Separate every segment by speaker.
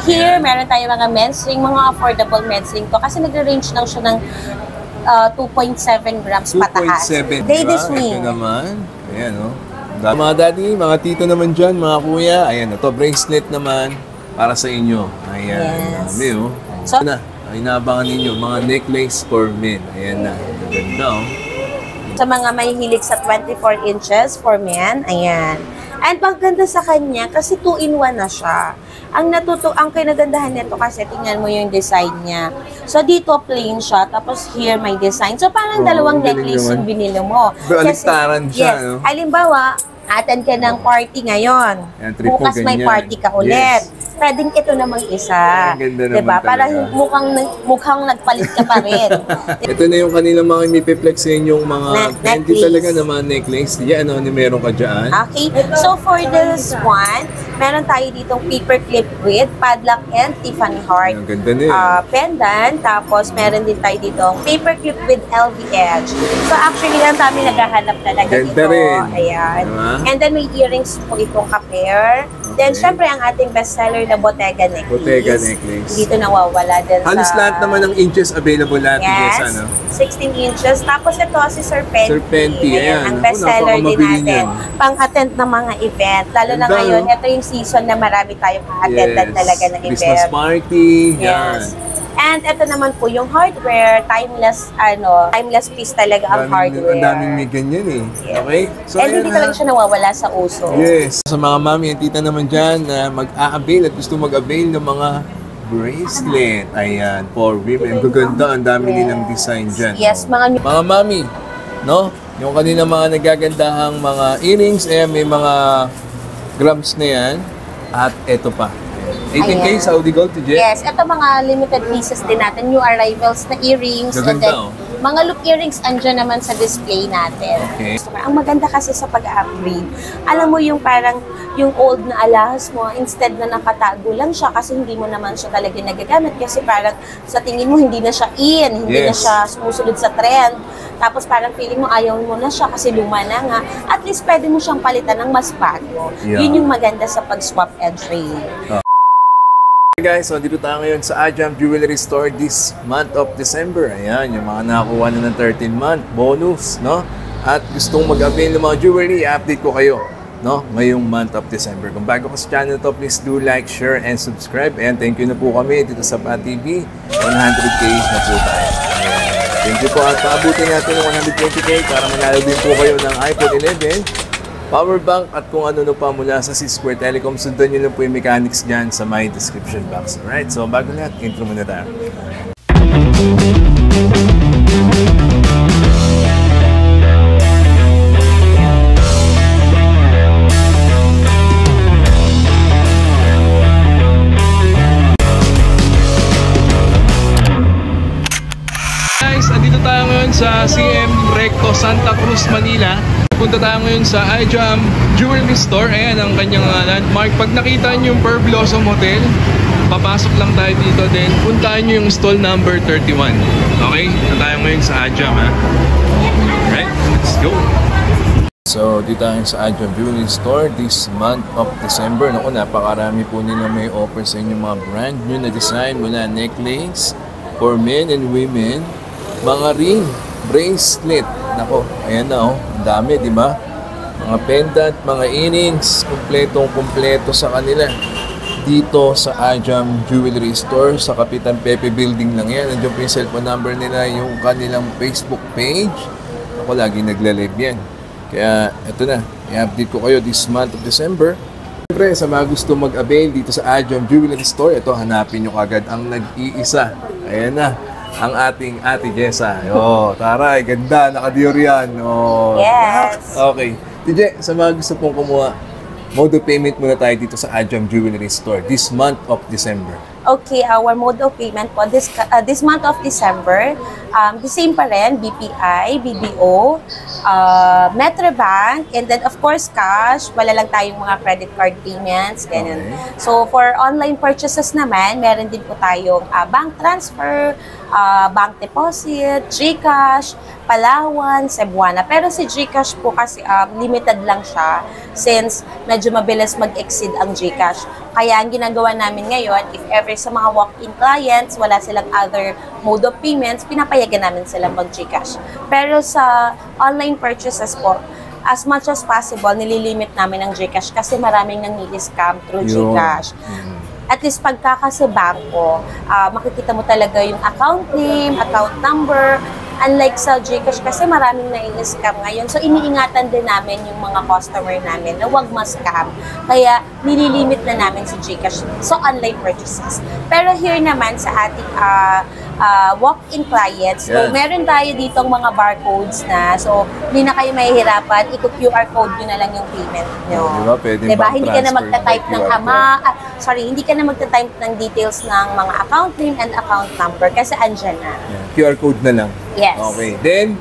Speaker 1: Here, meron tayo mga men's ring, mga affordable men's ring to kasi nag-range lang siya ng 2.7 grams pataas.
Speaker 2: 2.7,
Speaker 1: Ladies ring.
Speaker 2: Ito naman. Ayan, oh. Mga daddy, mga tito naman dyan, mga kuya. Ayan, ito, bracelet naman para sa inyo. Ayan.
Speaker 1: Yes.
Speaker 2: Dami, oh.
Speaker 1: So,
Speaker 2: na, ay naabangan ninyo, mga necklace for men. Ayan na. Ganda, oh.
Speaker 1: Sa mga may hilig sa 24 inches for men, ayan. And pagganda sa kanya, kasi 2-in-1 na siya. Ang kinagandahan nito kasi, tingnan mo yung design niya. So, dito plain siya, tapos here may design. So, parang dalawang necklace yung binili mo.
Speaker 2: Baliktaran siya,
Speaker 1: yes,
Speaker 2: no?
Speaker 1: Halimbawa, attend ka ng party ngayon.
Speaker 2: Yan,
Speaker 1: Bukas may party ka ulit.
Speaker 2: Yes.
Speaker 1: Pwedeng ito namang isa. Diba? Para mukhang nagpalit ka pa rin.
Speaker 2: Ito na yung kanilang mga imipiplex sa inyong mga candy talaga na mga necklace. Yan, ano, meron ka dyan.
Speaker 1: Okay. So, for this one, meron tayo ditong paper clip with padlock and Tiffany heart.
Speaker 2: Ang ganda na yun.
Speaker 1: Pendant. Tapos, meron din tayo ditong paper clip with LV edge. So, actually, lang kami naghahanap talaga
Speaker 2: ganda
Speaker 1: dito.
Speaker 2: Rin.
Speaker 1: Ayan.
Speaker 2: Diba?
Speaker 1: And then, may earrings po itong ka-pair. Then, syempre, ang ating bestseller na Bottega necklace.
Speaker 2: Bottega necklace.
Speaker 1: Dito nawawala din
Speaker 2: halos lahat naman ng inches available natin.
Speaker 1: Yes,
Speaker 2: ano?
Speaker 1: 16 inches. Tapos ito si Serpenti.
Speaker 2: Serpenti, ayan.
Speaker 1: Ang bestseller din natin. Pang-attend ng mga event. Lalo na ngayon, ito yung season na marami tayong attendan talaga ng event.
Speaker 2: Christmas party.
Speaker 1: Yes.
Speaker 2: Yan.
Speaker 1: And ito naman po yung hardware, timeless piece talaga ang hardware.
Speaker 2: Ang daming may ganyan eh.
Speaker 1: Yes.
Speaker 2: Okay? So,
Speaker 1: and hindi talaga siya nawawala sa uso.
Speaker 2: Yes. Sa mga mami at tita naman dyan na mag-a-avail at gusto mag-avail ng mga bracelet. Ayan, for women. Gaganda, ang dami nilang design dyan.
Speaker 1: Yes, mga
Speaker 2: mami, no? Yung kanina mga nagagandahang mga earrings, may mga grams na yan. At eto pa. 18K Saudi Gold, TJ?
Speaker 1: Yes, ito mga limited pieces din natin, new arrivals na earrings.
Speaker 2: Gaganda,
Speaker 1: and then, mga loop earrings andyan naman sa display natin.
Speaker 2: Okay.
Speaker 1: Ang maganda kasi sa pag-upgrade, alam mo yung parang yung old na alahas mo, instead na nakatago lang siya kasi hindi mo naman siya talaga nagagamit kasi parang sa tingin mo hindi na siya in, hindi na siya sumusunod sa trend. Tapos parang feeling mo ayaw mo na siya kasi luma na nga. At least pwede mo siyang palitan ng mas bago.
Speaker 2: Yeah.
Speaker 1: Yun yung maganda sa pag-swap and trade.
Speaker 2: Hey guys, so dito tayo ngayon sa Ajam Jewelry Store this month of December. Ayan, yung mga nakakuha na ng 13-month bonus, no? At gustong mag-avail ng mga jewelry, i-update ko kayo, no? Ngayong month of December. Kung bago ka sa channel to, please do like, share, and subscribe. And thank you na po kami dito sa PAT TV. 100K na po tayo. Ayan. Thank you po at paabutin natin ng 120K para manalo din po kayo ng iPhone 11. Power bank at kung ano pa mula sa C-Square Telecom. Sundan nyo lang po yung mechanics dyan sa my description box. Alright, so bago lahat, intro muna tayo. Guys, andito tayo ngayon sa CM Recto Santa Cruz, Manila. Punta tayo ngayon sa Ajam Jewelry Store. Ayan ang kanyang landmark. Pag nakita nyo yung Pearl Blossom Hotel, papasok lang tayo dito. Then puntahan nyo yung stall number 31. Okay? Punta tayo ngayon sa Ajam, ha? Alright, let's go! So, dito tayo sa Ajam Jewelry Store this month of December. Naku, napakarami po nila may offer sa inyo mga brand new na design mula necklace for men and women, mga ring, bracelet. Nako, ayan na, oh. Ang dami, di ba? Mga pendant, mga earrings, kumpletong-kumpleto sa kanila. Dito sa Ajam Jewelry Store, sa Kapitan Pepe Building lang yan. Nandiyan po yung cellphone number nila, yung kanilang Facebook page. Ako, lagi nagla-live yan. Kaya, eto na. I-update ko kayo this month of December. Siyempre, sa mga gusto mag-avail dito sa Ajam Jewelry Store, ito, hanapin nyo kagad ang nag-iisa. Ayan na. Ang ating Ate Jessa. Oh, taray, ganda, naka-dior yan. Oh.
Speaker 1: Yes.
Speaker 2: Okay. TJ, sa mga gusto pong kumuha, mode of payment muna tayo dito sa Ajam Jewelry Store this month of December.
Speaker 1: Okay, our mode of payment po this month of December, the same pa rin, BPI, BDO, Metrobank, and then of course cash, wala lang tayong mga credit card payments, ganyan.
Speaker 3: Okay.
Speaker 1: So for online purchases naman, meron din po tayong bank transfer, bank deposit, GCash, Palawan, Cebuana. Pero si GCash po kasi limited lang siya since medyo mabilis mag-exceed ang GCash. Kaya ang ginagawa namin ngayon, if ever sa mga walk-in clients, wala silang other mode of payments, pinapayagan namin silang mag-GCash. Pero sa online purchases po, as much as possible, nililimit namin ang GCash kasi maraming nang-i-scam through GCash. At least pagka kasi bangko, makikita mo talaga yung account name, account number. Unlike sa GCash kasi maraming nai-scam ngayon. So iniingatan din namin yung mga customer namin na huwag ma-scam. Kaya nililimit na namin si GCash so online purchases. Pero here naman sa ating walk-in clients, so meron tayo ditong mga barcodes na. So hindi na kayo mahihirapan, i-QR code nyo na lang yung payment nyo.
Speaker 3: Diba? Pwede
Speaker 1: diba? Hindi ka na
Speaker 3: transfer
Speaker 1: magta-type ng hindi ka na magta-type ng details ng mga account name and account number kasi andyan na.
Speaker 3: QR code na lang.
Speaker 1: Yes.
Speaker 3: Okay. Then,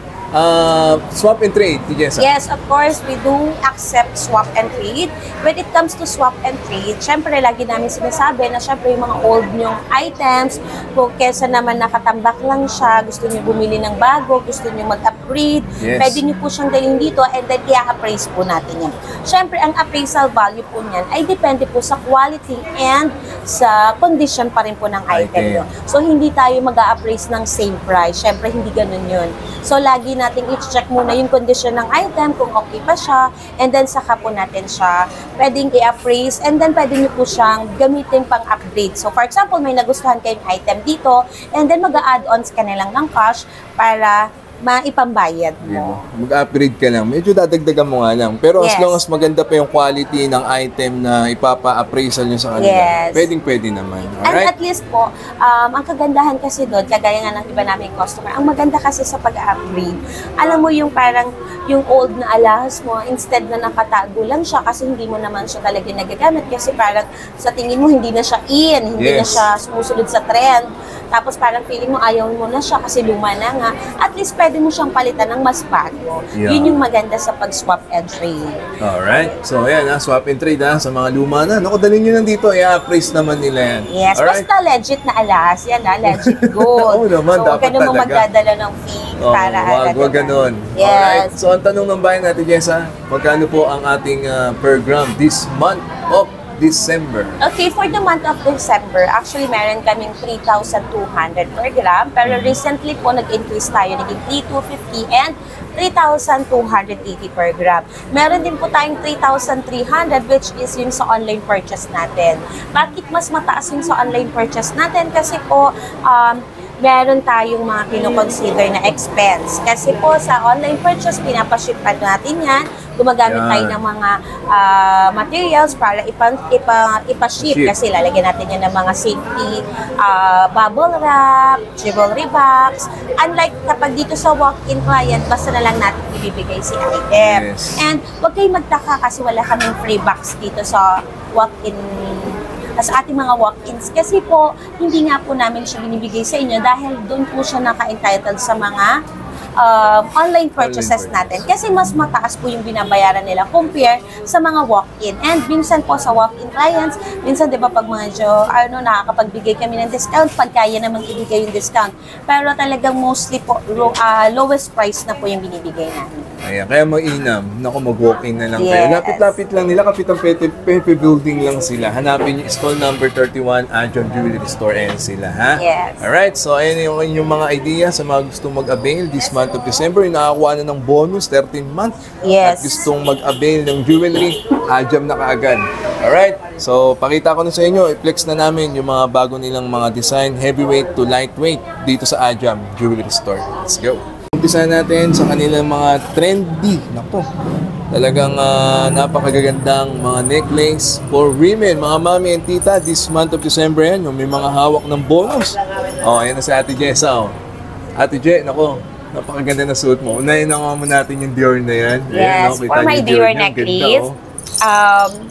Speaker 3: swap and trade, Jessa.
Speaker 1: Yes, of course, we do accept swap and trade. When it comes to swap and trade, syempre, lagi namin sinasabi na syempre yung mga old nyong items, kung kesa naman nakatambak lang siya, gusto nyo bumili ng bago, gusto nyo mag-upgrade, pwede nyo po siyang dalhin dito and then i-appraise po natin yan. Syempre, ang appraisal value po niyan ay depende po sa quality and sa condition pa rin po ng item nyo. So, hindi tayo mag-a-appraise ng same price. Syempre, hindi ganun yun. So, lagi natin i-check muna yung condition ng item, kung okay pa siya, and then saka po natin siya pwedeng i-appraise, and then pwede nyo po siyang gamitin pang upgrade. So, for example, may nagustuhan kayong item dito, and then mag-a-add-ons ka na lang ng cash para maipambayad mo.
Speaker 3: Mag-upgrade ka lang. Medyo dadagdagan mo nga lang. Pero as long as maganda pa yung quality ng item na ipapa-appraisal nyo sa kanila, pwedeng-pwede naman.
Speaker 1: And
Speaker 3: Alright?
Speaker 1: at least po, ang kagandahan kasi doon, kagaya nga ng iba namin customer, ang maganda kasi sa pag-upgrade, alam mo yung parang yung old na alahas mo, instead na nakatago lang siya kasi hindi mo naman siya talaga nagagamit kasi parang sa tingin mo hindi na siya hindi na siya sumusunod sa trend. Tapos parang feeling mo ayaw mo na siya kasi luma na nga. At least pwede mo siyang palitan ng mas bago. Yun yung maganda sa pag-swap and trade.
Speaker 3: Alright. So ayan swap and trade sa mga luma na. Naku, dalhin nyo nandito, i-appraise naman nila yan.
Speaker 1: Yes, basta legit na alahas yan legit gold.
Speaker 3: Oo naman,
Speaker 1: so,
Speaker 3: dapat
Speaker 1: talaga. So, magdadala ng fee para
Speaker 3: wag ganun.
Speaker 1: Yes.
Speaker 3: Alright. So ang tanong ng bayan natin, Jessa, magkano po ang ating per gram this month of December?
Speaker 1: Okay, for the month of December, actually meron kaming 3,200 per gram. Pero recently po, nag-increase tayo, naging 3,250 and 3,280 per gram. Meron din po tayong 3,300 which is yung sa online purchase natin. Bakit mas mataas yung sa online purchase natin? Kasi po, meron tayong mga kinoconsider na expense. Kasi po sa online purchase, pinapaship pa natin yan. Gumagamit tayo ng mga materials para ipaship kasi lalagyan natin yan ng mga safety bubble wrap, jewelry box. Unlike kapag dito sa walk-in client, basta na lang natin ibibigay si item. And huwag kayong magtaka kasi wala kaming free box dito sa walk-in sa ating mga walk-ins kasi po hindi nga po namin siya binibigay sa inyo dahil doon po siya naka-entitled sa mga online purchases natin kasi mas mataas po yung binabayaran nila compare sa mga walk-in. And minsan po sa walk-in clients, minsan 'di ba pag medyo nakakapagbigay kami ng discount pag kaya namang ibigay yung discount. Pero talagang mostly po lowest price na po yung binibigay namin.
Speaker 3: Ayan, kaya mainam. Naku, mag-walk-in na lang kayo. Lapit-lapit lang nila, kapit ang Pepe Building lang sila. Hanapin yung stall number 31, John Jewelry Store, ayan sila, ha?
Speaker 1: Yes.
Speaker 3: Alright, so ayan yung inyong mga idea sa mga gustong mag-avail this month of December. Yung nakakuha na ng bonus, 13 month.
Speaker 1: Yes.
Speaker 3: At gustong mag-avail ng jewelry, Ajam na kaagad. Alright, so pakita ko na sa inyo, i-flex na namin yung mga bago nilang mga design, heavyweight to lightweight, dito sa Ajam Jewelry Store. Let's go. Umpisa natin sa kanilang mga trendy. Naku, talagang napakagagandang mga necklace for women, mga mami and tita. This month of December yan, yung may mga hawak ng bonus. Ayan na si Ate Jessa. Ate Je, naku, napakaganda na suot mo. Unahin na nga mo natin yung Dior na yan.
Speaker 1: Yes,
Speaker 3: ayan,
Speaker 1: for my Dior necklace.
Speaker 3: Ganda,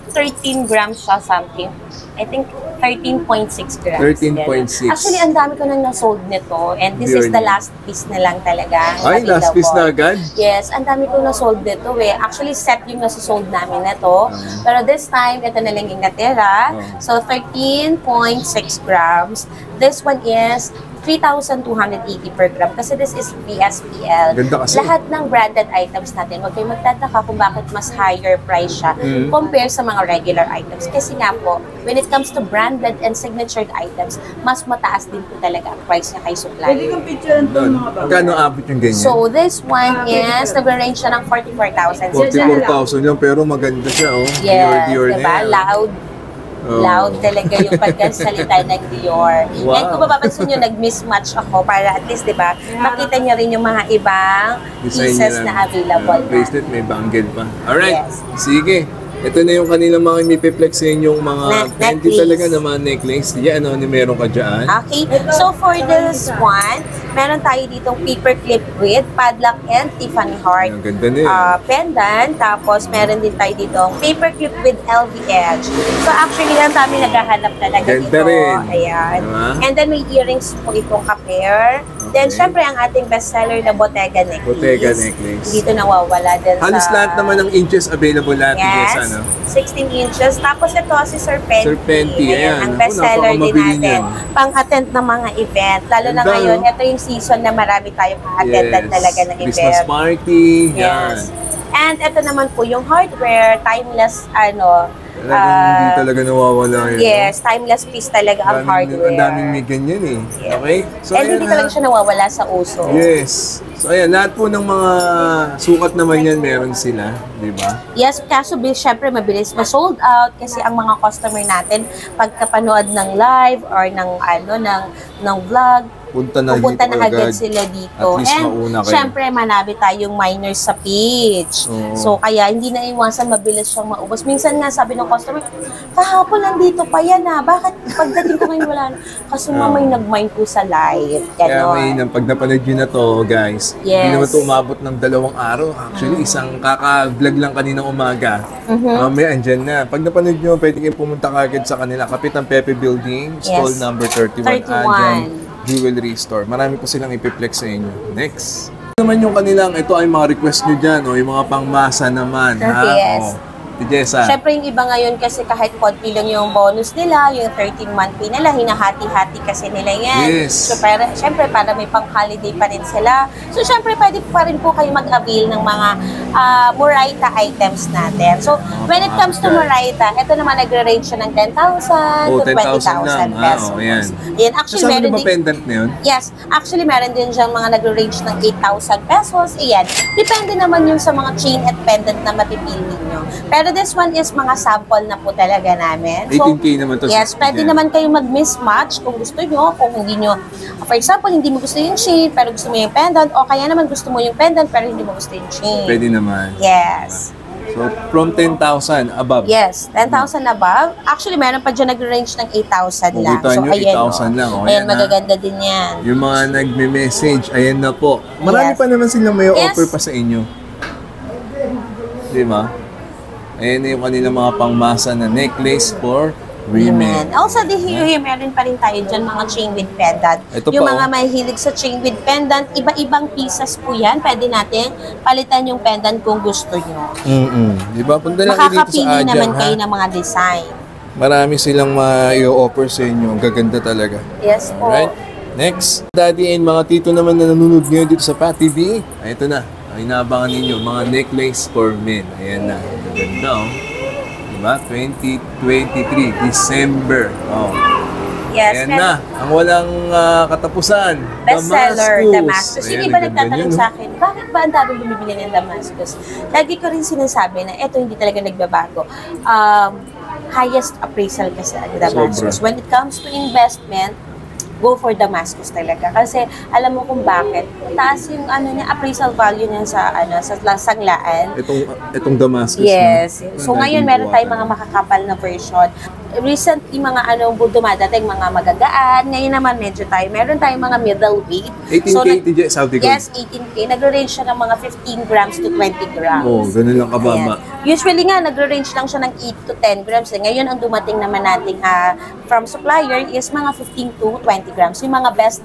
Speaker 1: 13 grams siya something. I think 13.6 grams.
Speaker 3: 13.6.
Speaker 1: Actually, ang dami ko nang na-sold nito. And this is the last piece na lang talaga.
Speaker 3: Ay, last piece na agad?
Speaker 1: Yes, ang dami ko na-sold nito eh. Actually, set yung nasa-sold namin nito. Pero this time, ito na lang yung natira. So, 13.6 grams. This one is 3,280 per gram kasi this is VSPL.
Speaker 3: Ganda kasi.
Speaker 1: Lahat ng branded items natin, huwag kayong magtataka kung bakit mas higher price siya compare sa mga regular items. Kasi nga po, when it comes to branded and signatured items, mas mataas din po talaga ang price niya kay supplier.
Speaker 4: Pwede kang picture ng mga bago.
Speaker 3: Kano abot yung ganyan?
Speaker 1: So, this one is, nag-range siya ng 44,000.
Speaker 3: 44,000 yan, pero maganda siya, oh.
Speaker 1: Yes,
Speaker 3: Dior
Speaker 1: diba?
Speaker 3: na yan.
Speaker 1: Loud.
Speaker 3: Oh.
Speaker 1: Loud talaga yung pagkasalita ng Dior.
Speaker 3: Wow.
Speaker 1: And kung mapapansin nyo, nag-mismatch ako para at least, diba, makita nyo rin yung mga ibang
Speaker 3: Design
Speaker 1: pieces
Speaker 3: nila.
Speaker 1: na available na.
Speaker 3: Bracelet, may bangle pa. Alright,
Speaker 1: Yes.
Speaker 3: sige. Ito na yung kanilang mga mipiplex yung mga panty
Speaker 1: necklace.
Speaker 3: talaga na mga necklace. Yan, ano, meron ka dyan.
Speaker 1: Okay, so for this one, meron tayo ditong paper clip with padlock and Tiffany heart.
Speaker 3: Ang ganda na
Speaker 1: Pendant, tapos meron din tayo ditong paper clip with LV edge. So actually, ang dami naghahanap talaga
Speaker 3: Ganda
Speaker 1: dito.
Speaker 3: rin.
Speaker 1: Ayan.
Speaker 3: Diba?
Speaker 1: And then may earrings po itong ka-pair. Then syempre ang ating bestseller na Bottega necklace.
Speaker 3: Bottega necklace.
Speaker 1: Dito nawawala din
Speaker 3: Halos
Speaker 1: sa...
Speaker 3: lahat naman ng inches available lahat.
Speaker 1: Yes,
Speaker 3: Yes, ano?
Speaker 1: 16 inches. Tapos ito si Serpenti.
Speaker 3: Serpenti, ayan.
Speaker 1: Ang
Speaker 3: Ako,
Speaker 1: bestseller din
Speaker 3: napakamabili
Speaker 1: natin.
Speaker 3: niyan.
Speaker 1: Pang-attend ng mga event. Lalo na
Speaker 3: Ganda,
Speaker 1: ngayon,
Speaker 3: no?
Speaker 1: ito yung season na marami tayong attendan talaga ng event.
Speaker 3: Christmas party. Yan.
Speaker 1: Yes. And ito naman po yung hardware, timeless,
Speaker 3: Talagang hindi talaga nawawala yun.
Speaker 1: yes, timeless piece talaga ang hardware.
Speaker 3: Ang daming may ganyan eh.
Speaker 1: Yes.
Speaker 3: Okay? So,
Speaker 1: And
Speaker 3: ayan
Speaker 1: hindi
Speaker 3: na.
Speaker 1: talaga siya nawawala sa uso.
Speaker 3: Yes. So ayan, lahat po ng mga sukat naman yan meron sila, di ba?
Speaker 1: Yes, kaso syempre mabilis ma-sold out kasi ang mga customer natin pagkapanood ng live or ng vlog,
Speaker 3: Pupunta na
Speaker 1: pupunta
Speaker 3: dito
Speaker 1: na agad
Speaker 3: agad.
Speaker 1: sila dito.
Speaker 3: At least
Speaker 1: And
Speaker 3: mauna kayo.
Speaker 1: syempre manabi tayong minors sa page.
Speaker 3: Oo.
Speaker 1: So kaya hindi na iwasan mabilis siyang maubos. Minsan nga sabi ng customer, kahapon nandito pa yan bakit pagdating ko ngayon wala na? Kasi may nag-mind po sa live.
Speaker 3: Kaya
Speaker 1: Ganon.
Speaker 3: may pag napanood nyo na to, guys,
Speaker 1: Yes.
Speaker 3: hindi naman to umabot ng 2 araw. Actually, isang kaka-vlog lang kaninang umaga. Mamaya, andyan na. Pag napanood nyo, pwede kayong pumunta kagad sa kanila. Kapitan Pepe Building, stall number 31.
Speaker 1: 31.
Speaker 3: Andyan, Jewelry Store. Marami po silang ipiplex sa inyo. Next. Ito naman yung kanilang, ito ay mga request nyo dyan, yung mga pangmasa naman.
Speaker 1: Okay, yes.
Speaker 3: Jessa.
Speaker 1: Siyempre yung iba ngayon kasi kahit konti lang yung bonus nila, yung 13-month pay nila, hinahati-hati kasi nila yan.
Speaker 3: Yes.
Speaker 1: So siyempre para may pang-holiday pa rin sila. So siyempre pwede pa rin po kayo mag-avail ng mga Murayta items natin. So when it comes to Murayta, ito naman nagre-range siya ng 10,000 to 20,000 pesos.
Speaker 3: Ayan.
Speaker 1: Ayan. Actually,
Speaker 3: Kasama
Speaker 1: meron
Speaker 3: ba
Speaker 1: din,
Speaker 3: pendant na yun?
Speaker 1: yes, actually meron din dyan mga nagre-range ng 8,000 pesos. Ayan. Depende naman yung sa mga chain at pendant na mapipili nyo. Pero this one is mga sample na po talaga namin.
Speaker 3: 18K naman to.
Speaker 1: Yes, pwede naman kayo mag-mismatch kung gusto nyo. Kung hindi nyo, for example, hindi mo gusto yung chain, pero gusto mo yung pendant, o kaya naman gusto mo yung pendant, pero hindi mo gusto yung chain.
Speaker 3: Pwede naman.
Speaker 1: Yes.
Speaker 3: So, from 10,000 above.
Speaker 1: Yes, 10,000 above. Actually, meron pa dyan nag-range ng 8,000 lang.
Speaker 3: Makita nyo, 8,000
Speaker 1: oh.
Speaker 3: lang. O,
Speaker 1: Ayan,
Speaker 3: yan, ha?
Speaker 1: magaganda din yan.
Speaker 3: Yung mga nagme-message, ayan na po. Marami
Speaker 1: Yes.
Speaker 3: pa naman silang may
Speaker 1: Yes.
Speaker 3: offer pa sa inyo. Di ba? Ayan na yung kanilang mga pangmasa na necklace for women.
Speaker 1: Also, here, meron pa rin tayo dyan mga chain with pendant.
Speaker 3: Ito
Speaker 1: Yung
Speaker 3: pa,
Speaker 1: mga mahilig sa chain with pendant, iba-ibang pieces po yan. Pwede natin palitan yung pendant kung gusto nyo.
Speaker 3: Di ba? Punta lang kayo dito sa
Speaker 1: Makakapili
Speaker 3: Ajam,
Speaker 1: naman
Speaker 3: ha?
Speaker 1: kayo ng mga design.
Speaker 3: Marami silang ma-i-offer sa inyo. Ang gaganda talaga.
Speaker 1: Yes po.
Speaker 3: Alright? Next. Daddy and mga tito naman na nanonood ngayon dito sa Pat TV. Ay, ito na. Ay, inaabangan ninyo. Mga necklace for men. Ayan na. Ang ganda, oh. Diba? 2023, December. Oh.
Speaker 1: Yes,
Speaker 3: Ayan na. Ang walang katapusan.
Speaker 1: bestseller, Damascus.
Speaker 3: Ayan,
Speaker 1: Yung iba
Speaker 3: ang ganda
Speaker 1: nagtatanong
Speaker 3: niyan,
Speaker 1: sa akin, bakit ba ang dami bumibili ng Damascus? Lagi ko rin sinasabi na ito hindi talaga nagbabago. Highest appraisal kasi ang Damascus.
Speaker 3: Sobra.
Speaker 1: When it comes to investment, go for Damascus talaga. Kasi alam mo kung bakit. Taas yung appraisal value niya sa sanglaan.
Speaker 3: Itong Damascus.
Speaker 1: Yes.
Speaker 3: No?
Speaker 1: So ngayon meron tayong mga makakapal na version. Recently mga dumadating mga magagaan. Ngayon naman medyo meron tayong mga middleweight.
Speaker 3: 18K TJ Saudi Gold.
Speaker 1: Yes, 18K. Nagre-range siya ng mga 15 grams to 20 grams.
Speaker 3: Oh, ganun lang kababa.
Speaker 1: Ayan. Usually nga, nagre-range lang siya ng 8 to 10 grams. Ngayon, ang dumating naman natin from supplier is mga 15 to 20 grams. Yung mga best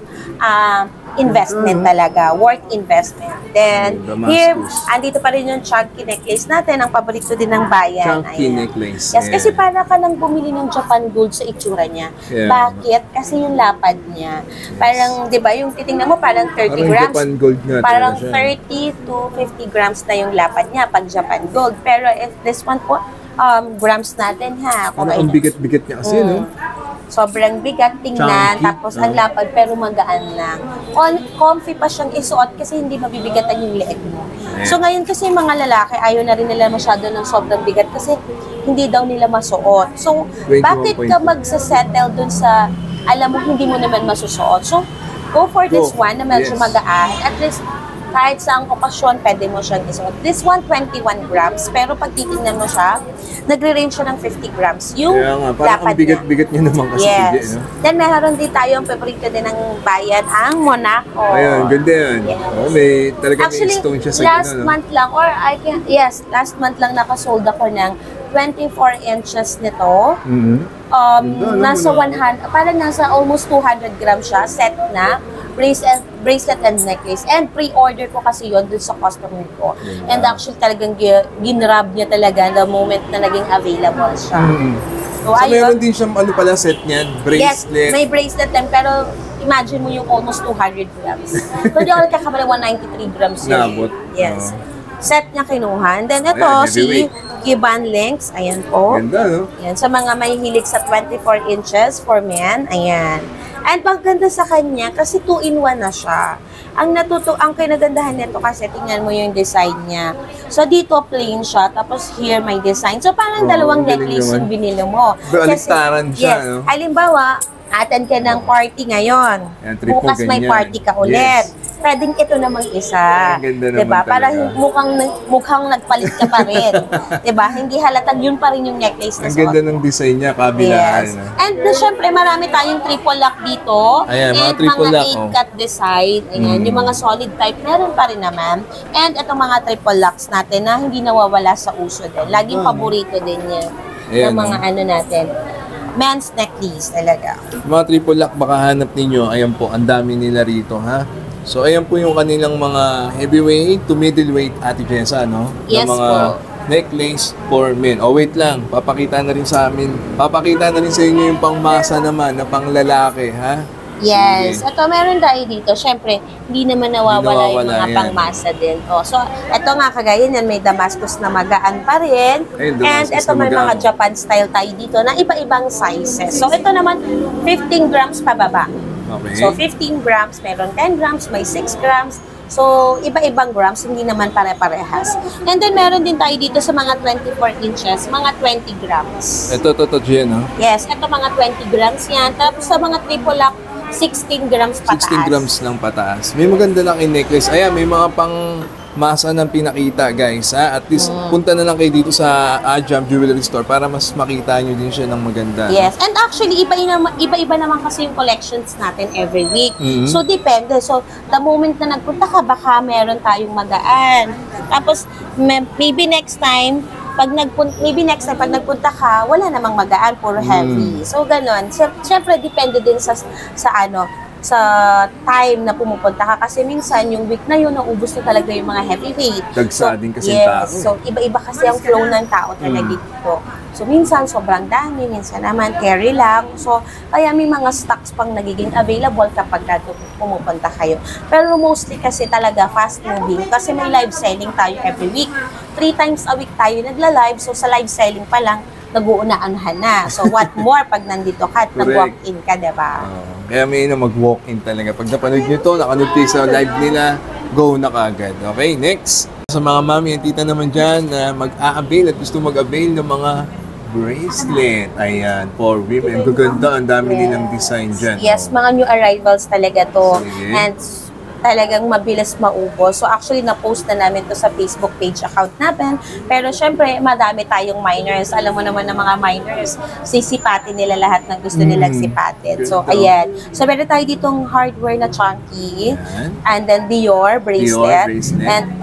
Speaker 1: investment talaga, worth investment. Then,
Speaker 3: Damascus.
Speaker 1: here, andito pa rin yung chunky necklace natin, ang paborito din ng bayan.
Speaker 3: Chunky
Speaker 1: Ayan.
Speaker 3: necklace.
Speaker 1: Yes, kasi para ka lang bumili ng Japan Gold sa itsura niya.
Speaker 3: Yeah.
Speaker 1: Bakit? Kasi yung lapad niya. Parang, di ba, yung titingnan mo, parang 30
Speaker 3: Parang
Speaker 1: grams.
Speaker 3: Japan Gold nga.
Speaker 1: Parang
Speaker 3: talaga siya.
Speaker 1: 30 to 50 grams na yung lapad niya pag Japan Gold. Pero if this one po, grams natin ha.
Speaker 3: Parang ang bigat-bigat niya kasi, no?
Speaker 1: Sobrang bigat tingnan,
Speaker 3: Chunky.
Speaker 1: tapos ang lapad pero magaan lang. Comfy pa siyang isuot kasi hindi mabibigatan yung leeg mo. So ngayon kasi yung mga lalaki, ayaw na rin nila masyado ng sobrang bigat kasi hindi daw nila masuot. So, bakit ka
Speaker 3: 21.2.
Speaker 1: magsasettle dun sa, alam mo, hindi mo naman masusuot? So, go for this one na medyo
Speaker 3: Yes.
Speaker 1: magaan. At least, kahit sa ang okasyon, pwede mo siyang isuot. This one, 21 grams. Pero pag titingnan mo siya, nagre-range siya ng 50 grams. Yung
Speaker 3: Kaya nga, parang
Speaker 1: lapad
Speaker 3: ang bigat-bigat niya naman kasi.
Speaker 1: Yes.
Speaker 3: Hindi, no?
Speaker 1: Then, meron din tayo ang paborito din ng bayan, ang Monaco.
Speaker 3: Ayun, ganda yan.
Speaker 1: Yes.
Speaker 3: Oh, may talagang
Speaker 1: Actually,
Speaker 3: may stone siya sa
Speaker 1: last
Speaker 3: no?
Speaker 1: month lang, or last month lang nakasold ako ng 24 inches nito.
Speaker 3: Mhm. Ganda, alam
Speaker 1: Nasa
Speaker 3: mo na.
Speaker 1: 100, parang nasa almost 200 grams siya, set na, bracelet and necklace. And pre-order ko kasi yon dun sa customer ko. And actually talagang ginrab niya talaga the moment na naging available siya.
Speaker 3: Mhm.
Speaker 1: So,
Speaker 3: So,
Speaker 1: ayun.
Speaker 3: meron din siyang ano pala set niyan,
Speaker 1: Yes,
Speaker 3: bracelet.
Speaker 1: may bracelet din, pero imagine mo yung almost 200 grams. Pero di ako nagkakamali, 193 grams yun.
Speaker 3: Naabot.
Speaker 1: Yes.
Speaker 3: Oo.
Speaker 1: Set niya kinuha. And then ito,
Speaker 3: Ayan,
Speaker 1: si
Speaker 3: heavyweight.
Speaker 1: Giban Links. Ayan po.
Speaker 3: Ganda, no?
Speaker 1: Ayan, sa mga may hilig sa 24 inches for men. Ayan. And maganda sa kanya kasi 2-in-1 na siya. Ang kinagandahan nito kasi tingnan mo yung design niya. So dito plain siya, tapos here may design. So parang
Speaker 3: Oo,
Speaker 1: dalawang
Speaker 3: galing
Speaker 1: necklace
Speaker 3: naman.
Speaker 1: yung binili mo.
Speaker 3: Baliktaran siya,
Speaker 1: yes,
Speaker 3: no?
Speaker 1: halimbawa, attend ka ng party ngayon.
Speaker 3: Yan, triple
Speaker 1: Bukas may
Speaker 3: ganyan.
Speaker 1: party ka ulit.
Speaker 3: Yes.
Speaker 1: Pwedeng ito namang isa.
Speaker 3: Ang ganda
Speaker 1: Diba?
Speaker 3: naman
Speaker 1: Para
Speaker 3: talaga.
Speaker 1: mukhang nagpalit ka pa rin. Diba? Hindi halatang yun pa rin yung necklace na
Speaker 3: Ang ganda ng design niya, kabilaan.
Speaker 1: Yes.
Speaker 3: no?
Speaker 1: And syempre, marami tayong triple lock dito.
Speaker 3: Ayan, mga
Speaker 1: and
Speaker 3: triple
Speaker 1: mga
Speaker 3: lock, oh.
Speaker 1: 8-cut design. Ayan, yung mga solid type, meron pa rin naman. And itong mga triple locks natin na hindi nawawala sa uso din. Laging paborito din yan
Speaker 3: Ayan,
Speaker 1: ng mga
Speaker 3: oh.
Speaker 1: ano natin. Men's necklace talaga.
Speaker 3: Mga triple lock, baka hanap ninyo, ayan po, ang dami nila rito, ha? So, ayan po yung kanilang mga heavyweight to middleweight, Ate Jessa, no?
Speaker 1: Yes
Speaker 3: na mga
Speaker 1: po.
Speaker 3: necklace for men. Oh, wait lang. Papakita na rin sa amin. Papakita na rin sa inyo yung pangmasa naman na panglalaki, ha?
Speaker 1: Yes.
Speaker 3: Sige.
Speaker 1: Ito, meron tayo dito. Siyempre, hindi naman nawawala yung
Speaker 3: nawawala
Speaker 1: mga
Speaker 3: yan.
Speaker 1: pangmasa din. Oh, so, ito nga kagaya niyan, may Damascus na magaan pa rin.
Speaker 3: Ayun,
Speaker 1: And
Speaker 3: Damascus
Speaker 1: ito
Speaker 3: na
Speaker 1: may
Speaker 3: magaan.
Speaker 1: mga Japan style tayo dito na iba-ibang sizes. So, ito naman, 15 grams pababa.
Speaker 3: Okay.
Speaker 1: So, 15 grams, meron 10 grams, may 6 grams. So, iba-ibang grams, hindi naman pare-parehas. And then, meron din tayo dito sa mga 24 inches, mga 20 grams.
Speaker 3: Ito, Jen, no?
Speaker 1: Yes, ito mga 20 grams yan. Tapos sa mga triple lock, 16 grams pataas.
Speaker 3: 16 grams lang pataas. May maganda lang yung necklace. Ayan, may mga pang masa ng pinakita, guys. Ha? At least, punta na lang kayo dito sa Ajam Jewelry Store para mas makita nyo din siya ng maganda.
Speaker 1: Yes, and actually, iba-iba naman kasi yung collections natin every week.
Speaker 3: Mhm.
Speaker 1: So, depende. So, the moment na nagpunta ka, baka meron tayong magaan. Tapos, maybe next time, pag nagpunta ka, wala namang magaan, puro heavy. So, ganon. Siyempre, depende din sa time na pumupunta ka. Kasi minsan, yung week na yun, naubos na talaga yung mga heavyweight.
Speaker 3: Dagsa din kasi yung
Speaker 1: yes,
Speaker 3: tao.
Speaker 1: So, iba-iba kasi ang flow ng tao talaga dito. So, minsan sobrang dami, minsan naman carry lang. So, kaya may mga stocks pang nagiging available kapag pumupunta kayo. Pero mostly kasi talaga fast moving kasi may live selling tayo every week. 3 times a week tayo nagla-live. So, sa live selling pa lang, nag-uuna-anahan na. So, what more pag nandito ka at nag-walk-in ka, diba?
Speaker 3: Kaya may mag-walk-in talaga. Pag napanood nyo to, nakanood kayo sa live nila, go na kaagad. Okay, next. Sa mga mami at tita naman dyan na mag-a-avail at gusto mag-avail ng mga bracelet. Ayan, for women. Gaganda, ang dami nilang design dyan.
Speaker 1: Yes,
Speaker 3: oh.
Speaker 1: mga new arrivals talaga to.
Speaker 3: Sige.
Speaker 1: And talagang mabilis maubos. So actually, na-post na namin to sa Facebook page account natin. Pero syempre, madami tayong minors. Alam mo naman ng mga minors, sisipatin nila lahat ng gusto nilang sipatin. So, ayan. So, meron tayo ditong hardware na chunky. And then, Dior bracelet. And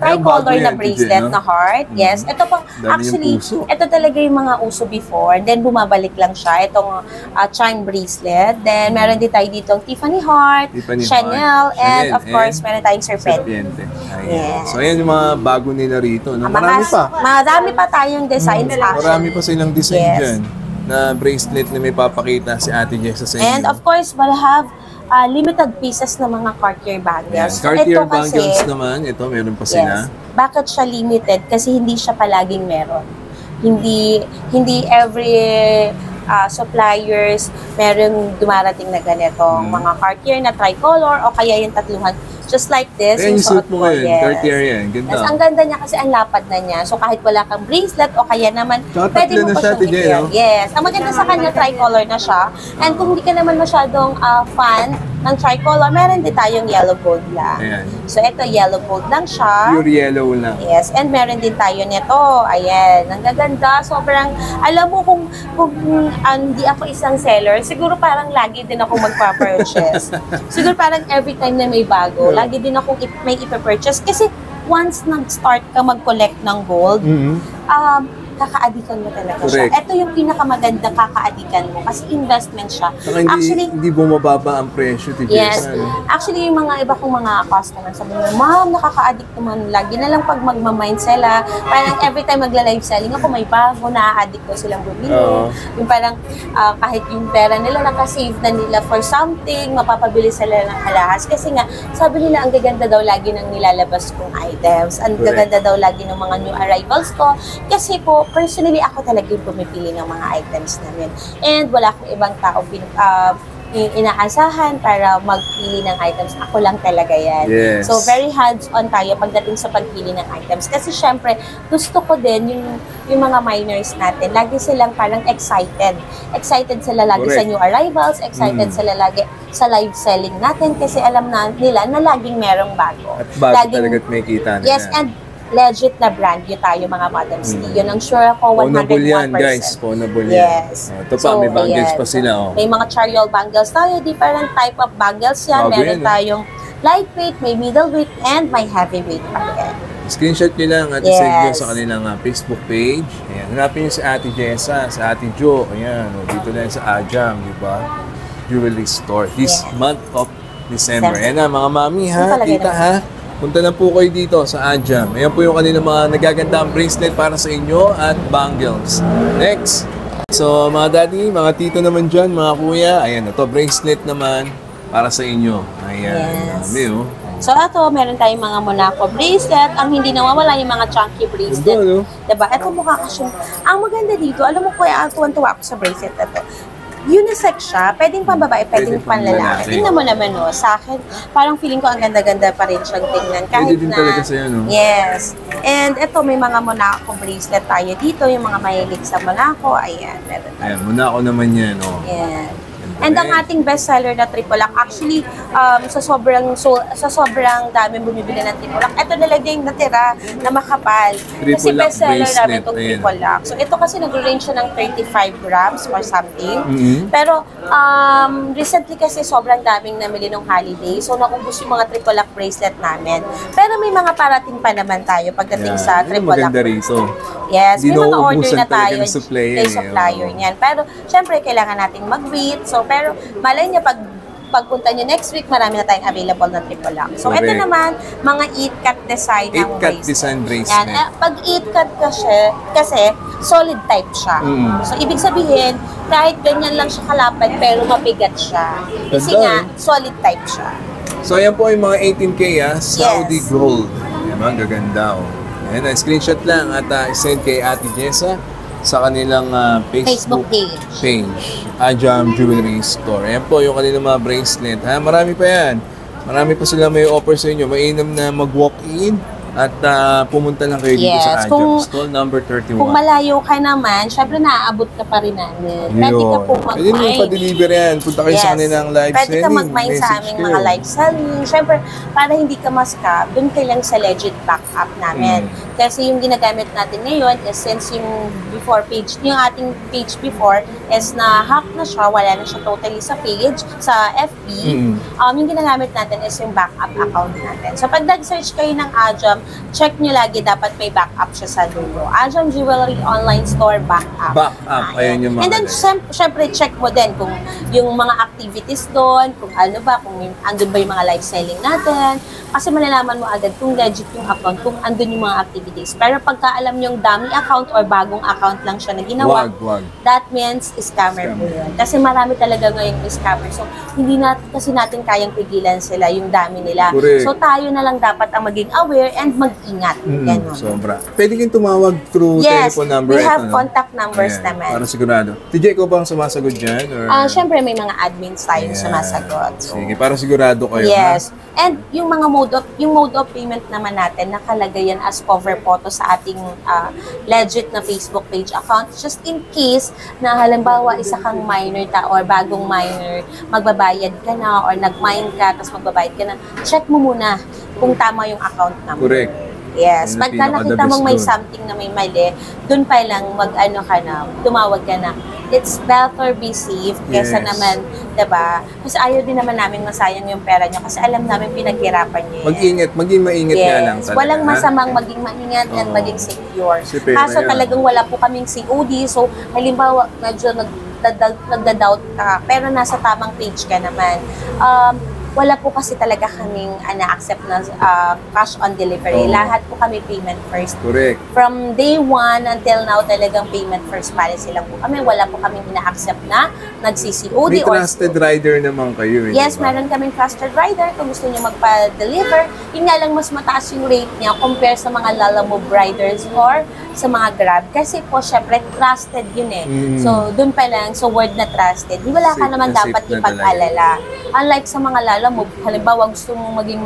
Speaker 1: tricolor na bracelet na heart. Yes. Ito po, actually, ito talaga yung mga uso before. Then, bumabalik lang siya. Itong chime bracelet. Then, meron din tayo ditong Tiffany heart, Chanel, and of course, meron tayong serpente.
Speaker 3: Yes. So, ayan yung mga bago nila rito. No?
Speaker 1: Marami pa tayong designs actually.
Speaker 3: Marami pa silang design dyan na bracelet na may papakita si Ate Jessa sa inyo.
Speaker 1: And of course, we'll have limited pieces na mga Cartier bangles.
Speaker 3: Cartier bangles naman, ito meron pa sila.
Speaker 1: Bakit siya limited? Kasi hindi siya palaging meron. Hindi every suppliers merong dumarating na ganitong mga Cartier na tricolor o kaya yung tatluhan. Just like this.
Speaker 3: Yung suit mo ngayon, Cartier yan. Ganda.
Speaker 1: Ang ganda niya kasi ang lapad na niya. So kahit wala kang bracelet o kaya naman, pwede mo pa siyang i-wear. Yes. Ang maganda sa kanya, tricolor na siya. And kung hindi ka naman masyadong fan ng tricolor, meron din tayong yellow gold lang.
Speaker 3: Ayan.
Speaker 1: So ito, yellow gold lang siya.
Speaker 3: Pure yellow lang.
Speaker 1: Yes. And meron din tayo nito. Ayan. Ang gaganda. Sobrang, alam mo kung hindi ako isang seller, siguro parang lagi din ako magpa-purchase. Siguro parang every time na may bago, lagi din ako may ipapurchase. Kasi once nag-start ka mag-collect ng gold, kakaadikan mo talaga siya. Ito yung pinakamagandang kakaadikan mo kasi investment siya.
Speaker 3: Actually, hindi bumababa ang presyo.
Speaker 1: Yes. Actually, yung mga iba kong mga customers, sabi nila, ma'am, nakaka-addict naman lagi na lang pag magmamind sila. Parang every time magla-live selling ako, may bago, na-addict ko silang bumili. Yung parang kahit yung pera nila, nakasave na nila for something, mapapabili sila ng alahas. Kasi nga, sabi nila, ang gaganda daw lagi ng nilalabas kong items. Ang gaganda daw lagi ng mga new arrivals ko. Kasi po, personally, ako talaga yung pumipili ng mga items namin. And wala akong ibang tao inaasahan para magpili ng items. Ako lang talaga yan.
Speaker 3: Yes.
Speaker 1: So, very hands-on tayo pagdating sa pagpili ng items. Kasi syempre, gusto ko din yung mga minors natin, lagi silang parang excited. Excited sila lagi sa new arrivals, excited sila lagi sa live selling natin kasi alam nila na laging merong bago.
Speaker 3: At bago talaga't may kita na.
Speaker 1: Yes, and legit na brand yun tayo mga Madam C. Yun ang sure ako 101%.
Speaker 3: Ponable yan, guys. Ponable yan.
Speaker 1: Yes.
Speaker 3: Ito pa, may bangles pa sila.
Speaker 1: May mga chariol bangles tayo. Different type of bangles yan. Meron tayong lightweight, may middleweight, and may heavyweight pa yan.
Speaker 3: Screenshot nyo lang at isend nyo sa kanilang Facebook page. Ayan. Hanapin nyo si Ate Jessa, sa Ate Jo. Ayan. Dito na yan sa Ajam, di ba? Jewelry Store. This month of December. Ayan na, mga mami ha. Tita ha. Punta na po kayo dito sa Ajam. Ayan po yung kanilang mga nagagandang bracelet para sa inyo at bangles. Next. So, mga daddy, mga tito naman dyan, mga kuya. Ayan, ito bracelet naman para sa inyo. Ayan. Yes.
Speaker 1: So, ito, meron tayong mga Monaco bracelet. Ang hindi nawawala yung mga chunky bracelet. Diba? Ito mukha kasi. Ang maganda dito, alam mo ko, tuwan-tuwa ako sa bracelet ito. Unisex siya, pwedeng pambabae, pwedeng panlalaki. Tingnan mo naman, no, sa akin, parang feeling ko ang ganda-ganda pa rin siyang tingnan. Kahit
Speaker 3: din talaga sa'yo, no?
Speaker 1: Yes. And ito, may mga Monaco bracelet tayo dito, yung mga mahilig sa Monaco. Ayan, meron tayo.
Speaker 3: Ayan, Monaco naman yan, oh.
Speaker 1: Ayan. And ang ating bestseller na triple lock, actually, sa sobrang dami bumibili ng triple lock, ito talaga yung natira na makapal. Kasi bestseller namin itong triple lock. So ito kasi nag-range siya ng 35 grams or something. Pero recently kasi sobrang daming namili ng holiday. So naubos yung mga triple lock bracelet namin. Pero may mga parating pa naman tayo pagdating sa triple lock.
Speaker 3: Maganda rito.
Speaker 1: Yes, may mga order na tayo
Speaker 3: kay
Speaker 1: supplier niyan. Pero syempre kailangan nating mag-wait. So pero malay niya pagpunta niyo next week, marami na tayong available na triple lock. So ito naman, mga 8-cut design ng bracelet. 8-cut design bracelet. Yan. Pag 8-cut kasi solid type siya. So ibig sabihin, kahit ganyan lang siya kalapad, pero mabigat siya. Kasi nga, solid type siya.
Speaker 3: So ayan po yung mga 18K Saudi Gold. Ayan, ang gaganda. Ayan, screenshot lang at send kay Ate Jessa sa kanilang Facebook page. Ajam Jewelry Store. Ayan po yung kanilang mga bracelet. Marami pa yan. Marami pa sila may offer sa inyo. Mainam na mag-walk-in At pumunta lang kayo dito sa
Speaker 1: Yes,
Speaker 3: Ajam, stall number 31.
Speaker 1: Kung malayo ka naman, syempre naaabot ka pa rin namin. Pwede ka po
Speaker 3: Pwede mo
Speaker 1: mag-mine.
Speaker 3: pa-deliver yan. Punta kayo sa kanilang live
Speaker 1: Pwede
Speaker 3: selling.
Speaker 1: ka mag-mine sa aming mga live selling. Syempre, para hindi ka ma-scam, dun ka lang sa legit backup namin. Kasi yung ginagamit natin ngayon is since yung before page, yung ating page before is na-hack na siya, wala na siya totally sa page, sa FB. Yung ginagamit natin is yung backup account natin. So, pag nag-search kayo ng Ajam, check nyo lagi, dapat may backup siya sa dulo. Ajam Jewelry Online Store Backup.
Speaker 3: Backup, ayan yung mga.
Speaker 1: And then, syempre, check mo din kung yung mga activities doon, kung ano ba, kung andun ba yung mga live selling natin. Kasi malalaman mo agad kung legit yung account, kung andun yung mga activities. Pero pagka alam yung dummy account or bagong account lang siya na ginawa,
Speaker 3: Wag.
Speaker 1: that means scammer po yun. Kasi marami talaga ngayong scammer. So, hindi kasi natin kayang pigilan sila, yung dami nila.
Speaker 3: Correct.
Speaker 1: So, tayo na lang dapat ang maging aware and mag-ingat. Ganon.
Speaker 3: Sobra. Pwede kayong tumawag through
Speaker 1: Yes,
Speaker 3: telephone number.
Speaker 1: we have
Speaker 3: ito, no?
Speaker 1: contact numbers
Speaker 3: Ayan,
Speaker 1: naman.
Speaker 3: para sigurado. TJ, ikaw bang sumasagot dyan? Or...
Speaker 1: Syempre, may mga admins tayong
Speaker 3: Ayan.
Speaker 1: sumasagot. So,
Speaker 3: Sige, para sigurado kayo.
Speaker 1: yes. And yung mga mode of payment naman natin, nakalagay yan as cover photo sa ating legit na Facebook page account. Just in case na halimbawa isa kang minor or bagong minor, magbabayad ka na or nag-mine ka, tapos magbabayad ka na, check mo muna kung tama yung account number.
Speaker 3: Correct.
Speaker 1: Yes,
Speaker 3: Yun ang
Speaker 1: pagka nakita
Speaker 3: pinaka-the
Speaker 1: mong may
Speaker 3: best
Speaker 1: something na may mali, dun pa lang mag-ano ka na, tumawag ka na. It's better be safe kesa
Speaker 3: Yes.
Speaker 1: naman, diba? Kasi ayaw din naman namin masayang yung pera nyo kasi alam namin pinaghirapan nyo yan.
Speaker 3: Mag-ingat, maging maingat nga lang talaga.
Speaker 1: Walang
Speaker 3: ha?
Speaker 1: masamang maging maingat and
Speaker 3: Oo.
Speaker 1: maging secure.
Speaker 3: Si pera
Speaker 1: Kaso
Speaker 3: yan.
Speaker 1: talagang wala po kaming COD, so halimbawa medyo nagda-doubt ka, pero nasa tamang page ka naman. Wala po kasi talaga kaming na-accept na cash on delivery.
Speaker 3: Oo.
Speaker 1: Lahat po kami payment first.
Speaker 3: Correct.
Speaker 1: From day one until now, talagang payment first policy lang po kami. Wala po kaming ina-accept na nagsi-COD
Speaker 3: May
Speaker 1: or
Speaker 3: trusted rider naman kayo.
Speaker 1: yes,
Speaker 3: diba?
Speaker 1: meron kaming trusted rider. Kung gusto niyo magpa-deliver, yun nga lang mas mataas yung rate niya compare sa mga Lalamove riders or sa mga Grab. Kasi po, syempre, trusted yun eh. So, dun pa lang, so word na trusted. Wala ka
Speaker 3: Safe
Speaker 1: naman
Speaker 3: na
Speaker 1: dapat
Speaker 3: safe na
Speaker 1: ipag-alala. Unlike sa mga Lalamove, halimbawa gusto mong maging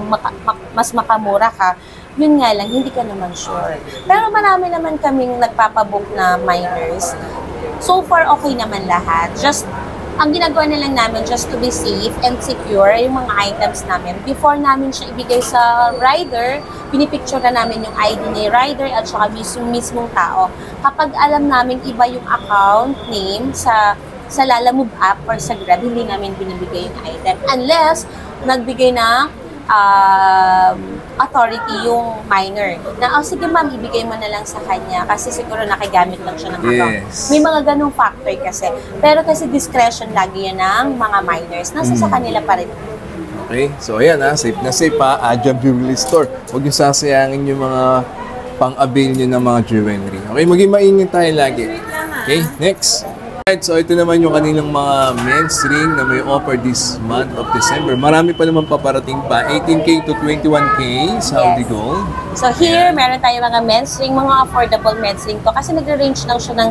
Speaker 1: mas makamura ka, yun nga lang, hindi ka naman sure. Pero marami naman kaming nagpapabook na minors. So far, okay naman lahat. Just ang ginagawa na lang namin just to be safe and secure yung mga items namin. Before namin siya ibigay sa rider, pinipicture na namin yung ID ni rider at saka mismong tao. Kapag alam namin iba yung account name sa Lalamove app or sa Grab, hindi namin binibigay yung item. Unless nagbigay ng authority yung minor. Na, sige ma'am, ibigay mo na lang sa kanya kasi siguro nakigamit lang siya ng account.
Speaker 3: Yes.
Speaker 1: May mga ganong factor kasi. Pero kasi discretion lagi yan ng mga minors. Nasa sa kanila pa rin.
Speaker 3: Okay, so ayan safe na safe Ajam Jewelry Store. Huwag yung sasayangin yung mga pang-avail nyo ng mga jewelry. Okay, maging maingat tayo lagi. Okay, next. Alright, so ito naman yung kanilang mga men's ring na may offer this month of December. Marami pa naman paparating pa. 18K to 21K Saudi
Speaker 1: Yes.
Speaker 3: Gold.
Speaker 1: So here, meron tayo mga men's ring, mga affordable men's ring to kasi nagre-range lang siya ng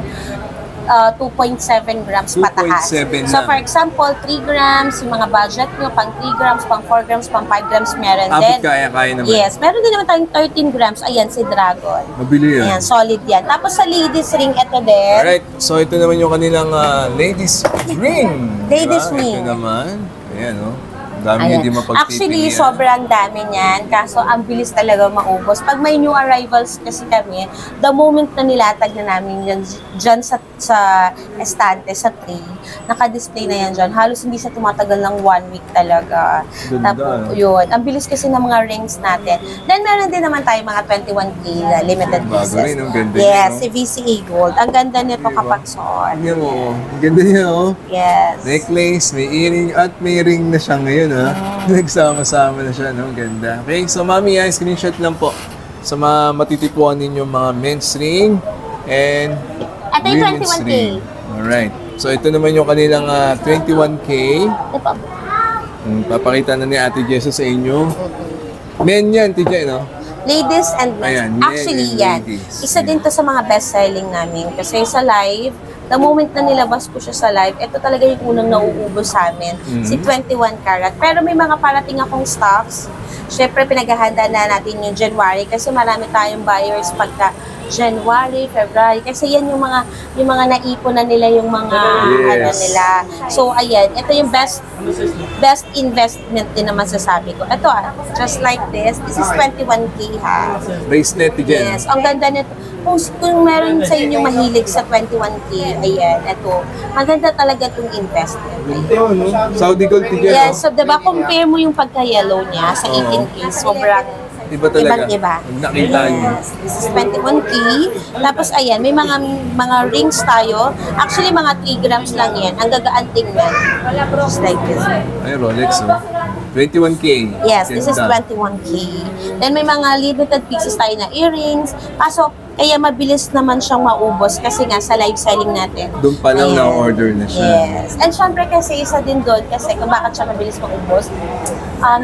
Speaker 1: 2.7 grams
Speaker 3: 2.7
Speaker 1: pataas.
Speaker 3: lang.
Speaker 1: So for example, 3 grams, yung mga budget nyo, pang 3 grams, pang 4 grams, pang 5 grams, meron
Speaker 3: Abot
Speaker 1: din.
Speaker 3: kaya naman.
Speaker 1: Yes, meron din naman tayong 13 grams. Ayan, si Dragon.
Speaker 3: Mabili yan.
Speaker 1: Ayan, solid yan. Tapos sa ladies ring, ito din.
Speaker 3: Alright, so ito naman yung kanilang ladies ring.
Speaker 1: Ladies ring.
Speaker 3: Ito naman. Ayan, dami
Speaker 1: Ayan.
Speaker 3: hindi mapagpipilian.
Speaker 1: Actually, sobrang dami niyan. Kaso, ang bilis talaga maubos. Pag may new arrivals kasi kami, the moment na nilatag na namin yan dyan sa estante, sa tray, naka-display na yan dyan. Halos hindi siya tumatagal ng 1 week talaga.
Speaker 3: Ganda,
Speaker 1: Tapos, yun. Ang bilis kasi ng mga rings natin. Then, meron din naman tayo mga 21K na limited
Speaker 3: Bago
Speaker 1: pieces.
Speaker 3: rin, ang ganda
Speaker 1: Yes,
Speaker 3: niya,
Speaker 1: si VCA Gold. Ang ganda nito kapag suot.
Speaker 3: Tingnan mo, ang ganda niya,
Speaker 1: Yes.
Speaker 3: Necklace, may earring, at may ring na siya ngayon, Nagsama-sama na siya, Ang ganda. Okay, so mami, screenshot lang po sa mga matitipuan ninyo mga men's ring and
Speaker 1: At ay
Speaker 3: women's
Speaker 1: 21K.
Speaker 3: ring. Alright. So ito naman yung kanilang 21K.
Speaker 1: Ito po.
Speaker 3: Papakita na ni Ate Jessa sa inyo. Men yan, TJ, no?
Speaker 1: Ladies and men.
Speaker 3: Ayan, men
Speaker 1: Actually,
Speaker 3: and
Speaker 1: yan.
Speaker 3: ladies.
Speaker 1: Isa din to sa mga best-selling namin. Kasi sa live, the moment na nilabas ko siya sa live, ito talaga yung unang nauubos sa amin, si 21 karat. Pero may mga parating akong stocks. Syempre, pinaghahanda na natin yung January kasi marami tayong buyers pagka January, February. Kasi yan yung mga naipon na nila yung mga ano nila. So, ayan. Ito yung best investment din naman sasabi ko. Ito just like this. This is 21K ha.
Speaker 3: Bracelet din.
Speaker 1: Yes. Ang ganda nito. Kung meron sa inyo mahilig sa 21K, ayan, ito. Maganda talaga itong investment.
Speaker 3: Ito, no? Saudi gold din.
Speaker 1: Yes. So, diba, compare mo yung pagka-yellow niya sa 18K. Sobrang
Speaker 3: iba talaga.
Speaker 1: Iba.
Speaker 3: Nakita niyo.
Speaker 1: Yes. This is 21K. Tapos, ayan, may mga rings tayo. Actually, mga 3 grams lang yan. Ang gagaan tingnan. Just like this.
Speaker 3: Ay, Rolex, oh. 21K.
Speaker 1: Yes, this is 21K. Then, may mga limited pieces tayo na earrings. Kaso, kaya mabilis naman siyang maubos kasi nga sa live selling natin.
Speaker 3: Doon pa lang na-order na siya.
Speaker 1: Yes. And syempre kasi isa din doon kasi kung bakit siya mabilis maubos,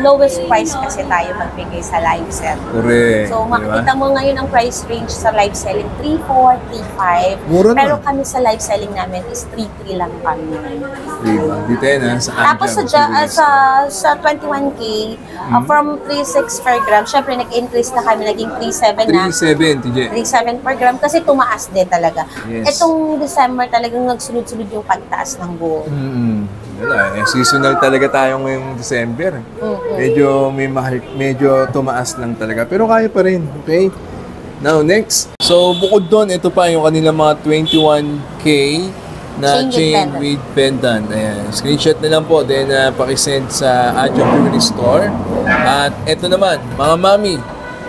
Speaker 1: lowest price kasi tayo magbigay sa live sell.
Speaker 3: Correct.
Speaker 1: So makikita mo ngayon ang price range sa live selling 3.4, 3.5.
Speaker 3: Mura na.
Speaker 1: Pero kami sa live selling namin is 3.3 lang kami.
Speaker 3: Diba? Dito yan, sa
Speaker 1: Tapos sa 21K, from 3.6 per gram, syempre nag-increase na kami, naging 3.7 na.
Speaker 3: 3.7, TJ.
Speaker 1: 3.7 per gram kasi tumaas din talaga.
Speaker 3: Yes.
Speaker 1: Itong December talagang nagsunod-sunod yung pagtaas ng gold.
Speaker 3: Wala, seasonal talaga tayo ngayong December. Medyo may mahal, medyo tumaas lang talaga. Pero kaya pa rin, okay? Now, next. So, bukod doon, ito pa yung kanilang mga 21K na chain with pendant. Ayan. Screenshot na lang po. Then, pakisend sa Adjam Jewelry Store. At ito naman, mga mami,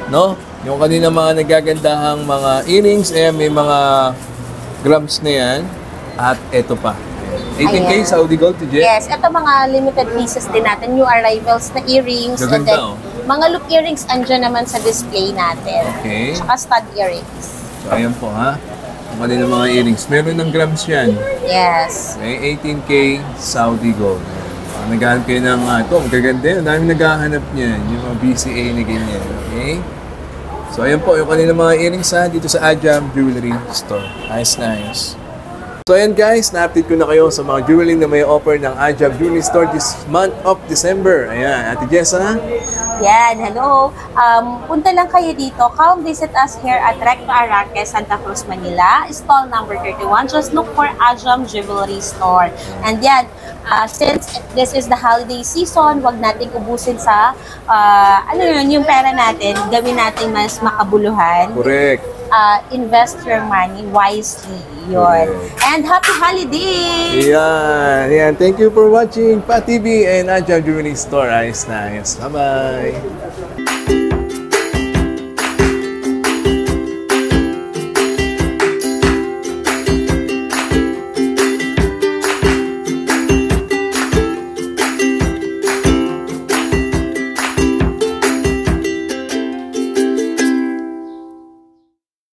Speaker 3: no? Yung kanilang mga nagagandahang mga earrings, may mga grams na yan. At ito pa. 18K
Speaker 1: Ayan.
Speaker 3: Saudi Gold, TJ?
Speaker 1: Yes, ito mga limited pieces din natin, new arrivals na earrings.
Speaker 3: Gaganda,
Speaker 1: And then,
Speaker 3: oh.
Speaker 1: mga loop earrings andyan naman sa display natin.
Speaker 3: Okay.
Speaker 1: Tsaka stud earrings.
Speaker 3: So, ayan po, ha? Yung kanilang mga earrings. Meron ng grams yan.
Speaker 1: Yes.
Speaker 3: May 18K Saudi Gold. Naghahanap kayo ng, ito, magaganda yan. Dami naghahanap niyan. Yung mga BCA na ganyan. Okay? So, ayan po, yung kanilang mga earrings dito sa Adjam Jewelry Store. Nice, nice. So, ayan guys, na-update ko na kayo sa mga jewelry na may offer ng Adjam Jewelry Store this month of December. Ayan, Ate Jessa.
Speaker 1: Yan, hello. Punta lang kayo dito. Come visit us here at Recto Araque, Santa Cruz, Manila. Stall number 31. Just look for Adjam Jewelry Store. And yan, since this is the holiday season, wag nating ubusin sa, yung pera natin, gawin natin mas makabuluhan.
Speaker 3: Correct.
Speaker 1: Invest your money wisely. Yun. And happy holidays!
Speaker 3: Ayan, ayan. Thank you for watching Pa TV and Adjam Jewelry Store. Nice, nice. Bye-bye.